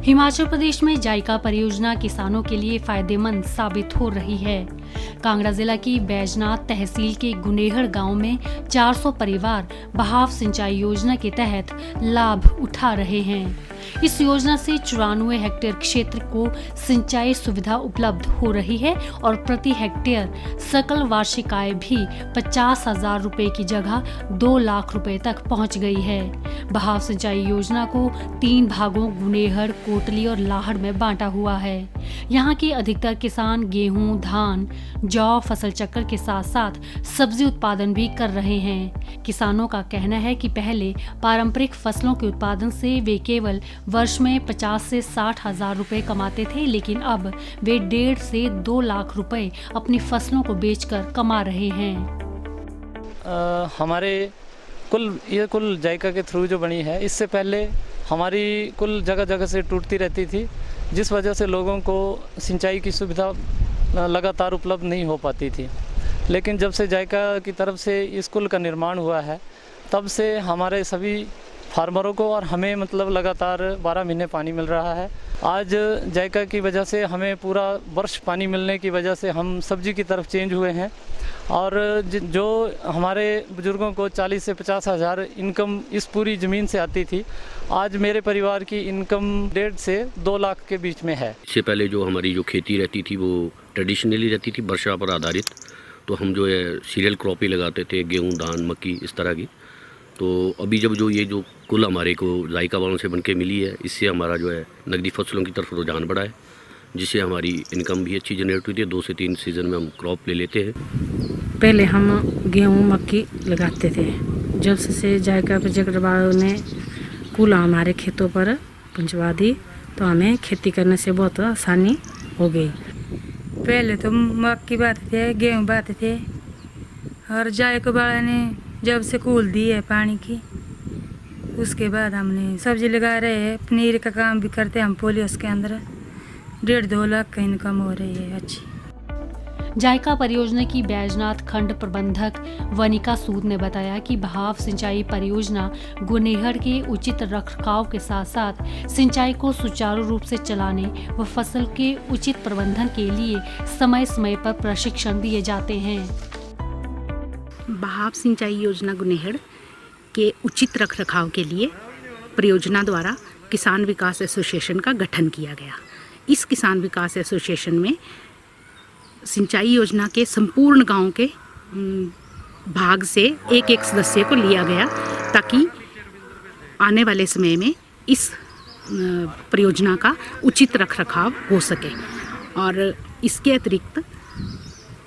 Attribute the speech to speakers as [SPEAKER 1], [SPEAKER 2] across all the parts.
[SPEAKER 1] हिमाचल प्रदेश में जायका परियोजना किसानों के लिए फायदेमंद साबित हो रही है। कांगड़ा जिला की बैजनाथ तहसील के गुनेहड़ गांव में 400 परिवार बहाव सिंचाई योजना के तहत लाभ उठा रहे हैं। इस योजना से 94 हेक्टेयर क्षेत्र को सिंचाई सुविधा उपलब्ध हो रही है और प्रति हेक्टेयर सकल वार्षिक आय भी 50,000 रुपए की जगह 2 लाख रुपए तक पहुंच गई है। बहाव सिंचाई योजना को 3 भागों गुनेहड़, कोटली और लाहड़ में बांटा हुआ है। यहाँ के अधिकतर किसान गेहूं, धान, जौ फसल चक्र के साथ साथ सब्जी उत्पादन भी कर रहे हैं। किसानों का कहना है कि पहले पारंपरिक फसलों के उत्पादन से वे केवल वर्ष में 50 से 60 हजार रुपए कमाते थे, लेकिन अब वे 1.5 से 2 लाख रुपए अपनी फसलों को बेचकर कमा रहे हैं।
[SPEAKER 2] हमारे कुल जायका के थ्रू जो बनी है, इससे पहले हमारी कुल जगह जगह से टूटती रहती थी, जिस वजह से लोगों को सिंचाई की सुविधा लगातार उपलब्ध नहीं हो पाती थी। लेकिन जब से जायका की तरफ से इस कुल का निर्माण हुआ है, तब से हमारे सभी फार्मरों को और हमें लगातार 12 महीने पानी मिल रहा है। आज जायका की वजह से हमें पूरा वर्ष पानी मिलने की वजह से हम सब्जी की तरफ चेंज हुए हैं और जो हमारे बुजुर्गों को 40 से 50 हज़ार इनकम इस पूरी ज़मीन से आती थी, आज मेरे परिवार की इनकम 1.5 से 2 लाख के बीच में है।
[SPEAKER 3] इससे पहले जो हमारी जो खेती रहती थी वो ट्रेडिशनली रहती थी, वर्षा पर आधारित। तो हम जो है सीरियल क्रॉप ही लगाते थे, गेहूँ, धान, मक्की, इस तरह की। तो अभी जब जो कुल हमारे को जायका वालों से बनके मिली है, इससे हमारा जो है नकदी फसलों की तरफ रुझान बढ़ा है, जिससे हमारी इनकम भी अच्छी जनरेट हुई थी। 2 से 3 सीज़न में हम क्रॉप ले लेते हैं।
[SPEAKER 4] पहले हम गेहूँ, मक्की लगाते थे। जब से जायका प्रोजेक्ट वालों ने कुल हमारे खेतों पर पहुँचवा दी, तो हमें खेती करने से बहुत आसानी हो गई।
[SPEAKER 5] पहले तो मक्की बाते थे, गेहूँ बाते थे, और जायका वाले ने जब से कूल दी है पानी की, उसके बाद हमने सब्जी लगा रहे हैं, पनीर का काम भी करते हैं हम। पोलियोस के अंदर 1.5-2 लाख का इनकम हो रही है अच्छी।
[SPEAKER 1] जायका परियोजना की बैजनाथ खंड प्रबंधक वनिका सूद ने बताया कि बहाव सिंचाई परियोजना गुनेहड़ के उचित रखरखाव के साथ साथ सिंचाई को सुचारू रूप से चलाने व फसल के उचित प्रबंधन के लिए समय समय पर प्रशिक्षण दिए जाते हैं।
[SPEAKER 6] बहाव सिंचाई योजना गुनेहड़ के उचित रखरखाव के लिए परियोजना द्वारा किसान विकास एसोसिएशन का गठन किया गया। इस किसान विकास एसोसिएशन में सिंचाई योजना के संपूर्ण गांव के भाग से एक सदस्य को लिया गया, ताकि आने वाले समय में इस परियोजना का उचित रखरखाव हो सके। और इसके अतिरिक्त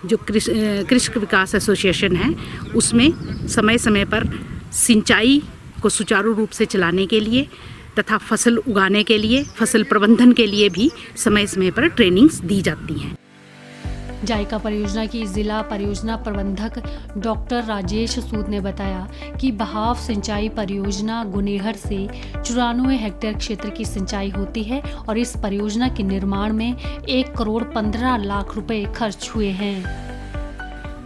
[SPEAKER 6] जो कृषि विकास एसोसिएशन है, उसमें समय समय पर सिंचाई को सुचारू रूप से चलाने के लिए तथा फसल उगाने के लिए, फसल प्रबंधन के लिए भी समय समय पर ट्रेनिंग्स दी जाती हैं।
[SPEAKER 1] जायका परियोजना की जिला परियोजना प्रबंधक डॉक्टर राजेश सूद ने बताया कि बहाव सिंचाई परियोजना गुनेहड़ से 94 हेक्टेयर क्षेत्र की सिंचाई होती है और इस परियोजना के निर्माण में 1 करोड़ 15 लाख रुपए खर्च हुए हैं।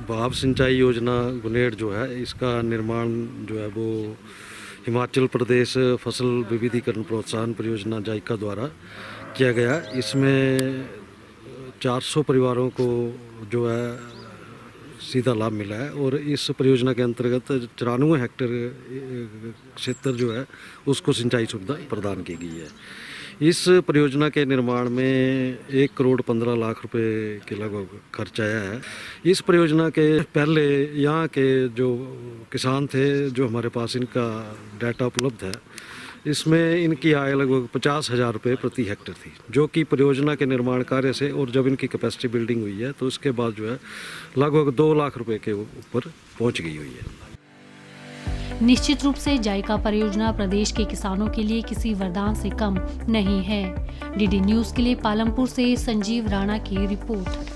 [SPEAKER 7] बहाव सिंचाई योजना गुनेहड़ जो है, इसका निर्माण जो है वो हिमाचल प्रदेश फसल विविधीकरण प्रोत्साहन परियोजना जायका द्वारा किया गया। इसमें 400 परिवारों को जो है सीधा लाभ मिला है और इस परियोजना के अंतर्गत 94 हेक्टेयर क्षेत्र जो है उसको सिंचाई सुविधा प्रदान की गई है। इस परियोजना के निर्माण में 1 करोड़ 15 लाख रुपए के लगभग खर्च आया है। इस परियोजना के पहले यहाँ के जो किसान थे, जो हमारे पास इनका डाटा उपलब्ध है, इसमें इनकी आय लगभग 50,000 रुपये प्रति हेक्टेयर थी, जो कि परियोजना के निर्माण कार्य से और जब इनकी कैपेसिटी बिल्डिंग हुई है तो उसके बाद जो है लगभग 2 लाख रुपए के ऊपर पहुंच गई हुई है।
[SPEAKER 1] निश्चित रूप से जायका परियोजना प्रदेश के किसानों के लिए किसी वरदान से कम नहीं है। डीडी न्यूज़ के लिए पालमपुर से संजीव राणा की रिपोर्ट।